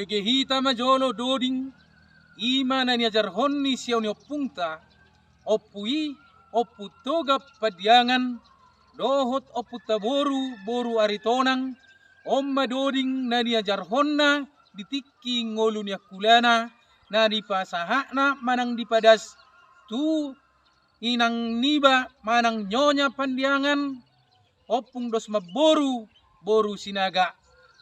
begehita majolo doding imana ni ajar honni siau ni opungta opui opu toga padiangan dohot opu taboru boru aritonang omma doding na ni ajar honna ditikki ngolu ni akulana na di pasahakna manang dipadas tu inang niba manang nyonya pandiangan opung dos maboru boru sinaga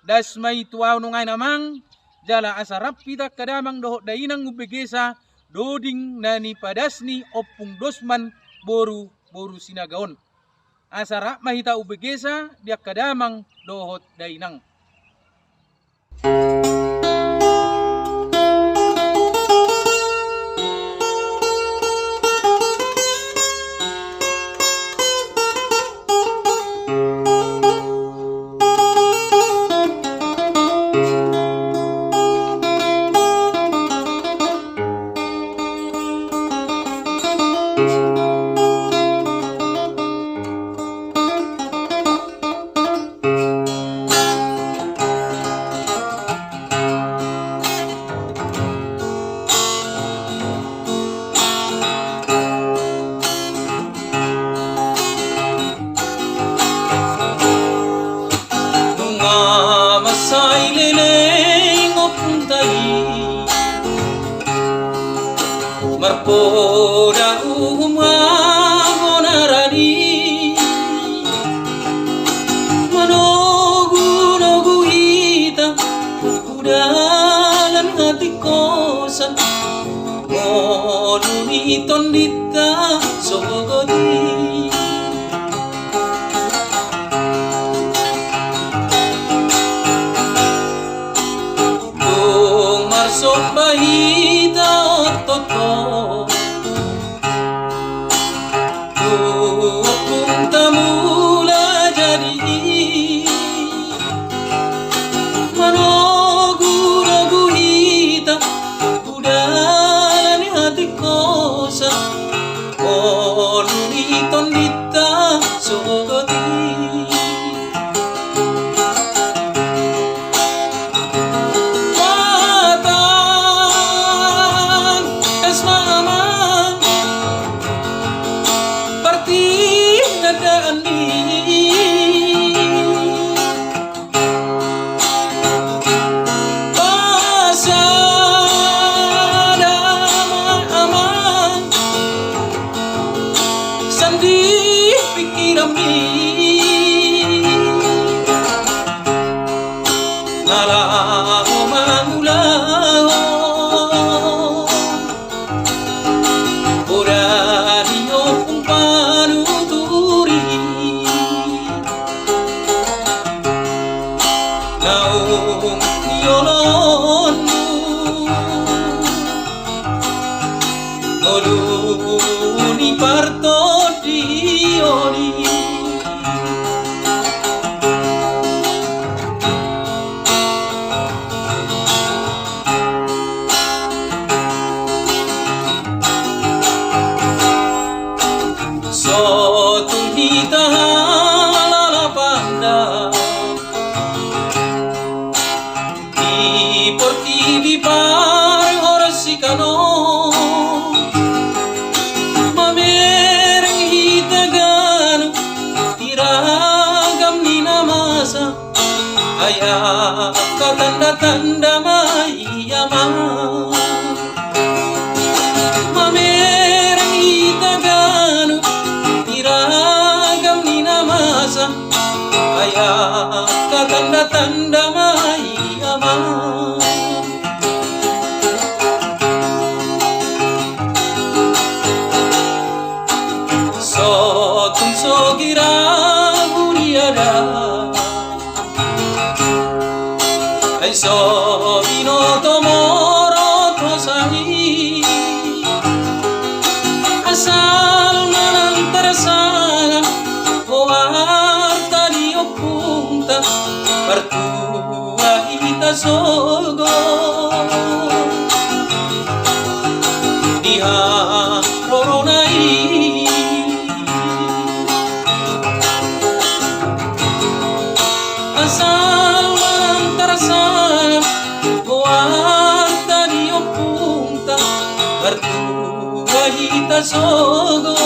das mai tuau nungai namang jala asarapita kadamang dohot dainang ubegesa doding nani padasni opung dosman boru boru sinagaon asarap mahita ubegesa dia kadamang dohot dainang. Marpoda honarani manogu nogu hita kudalan hati kosan ngonu hiton dita sogodi dong marsok bahita ototo Moluni parto dioni sotung kita halala panda di portivi pare orsikano ayah tanda-tanda mayama mamerang itagano tiragam ni namasa ayah tanda-tanda mayama sotung sogira buriada ay so binoto moro tosahi asal manang terasana o arta di opunta partua ita sogo diha roronai asal manang terasana sogo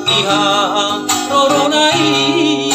Iha roronai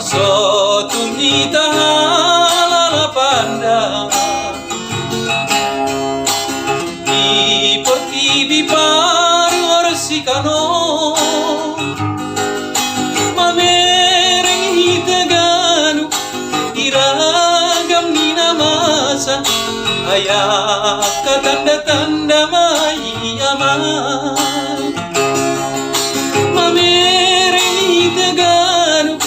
So tumita halala panda Di porti pari orsikano Mamereng hitaganu Iragam ni namasa Ayak katanda-tanda mai aman Mamereng hitaganu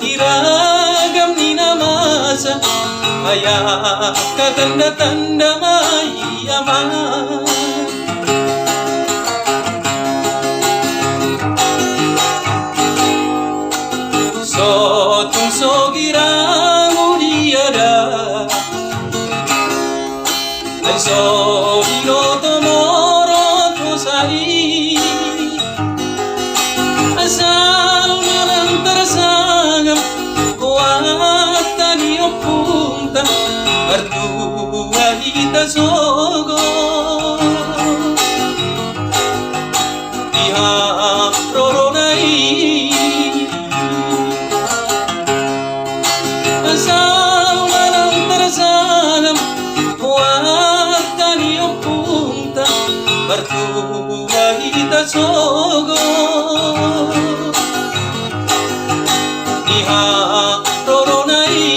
Iragam ni namasa Ayak katanda-tanda mai aman Sotung sogirang udiada Ay sogiro tomoro tosai Asal malang tersangam Kuatan iopunta Berdua kita sogo Iha roronai Asal malang tersangam Kuatan iopunta Berdua kita sogo Iha roronai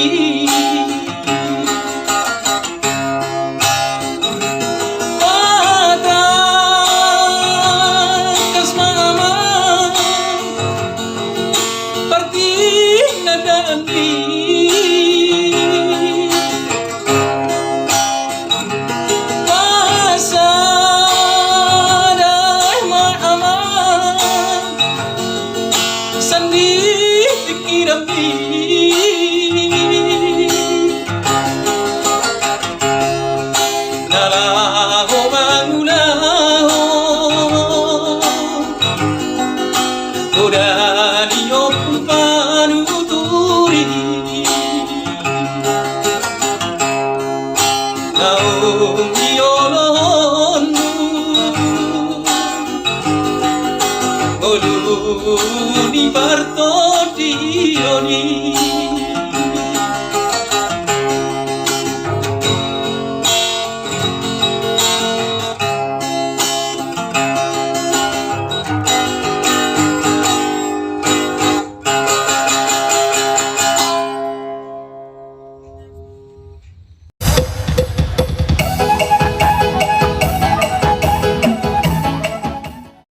Ni parto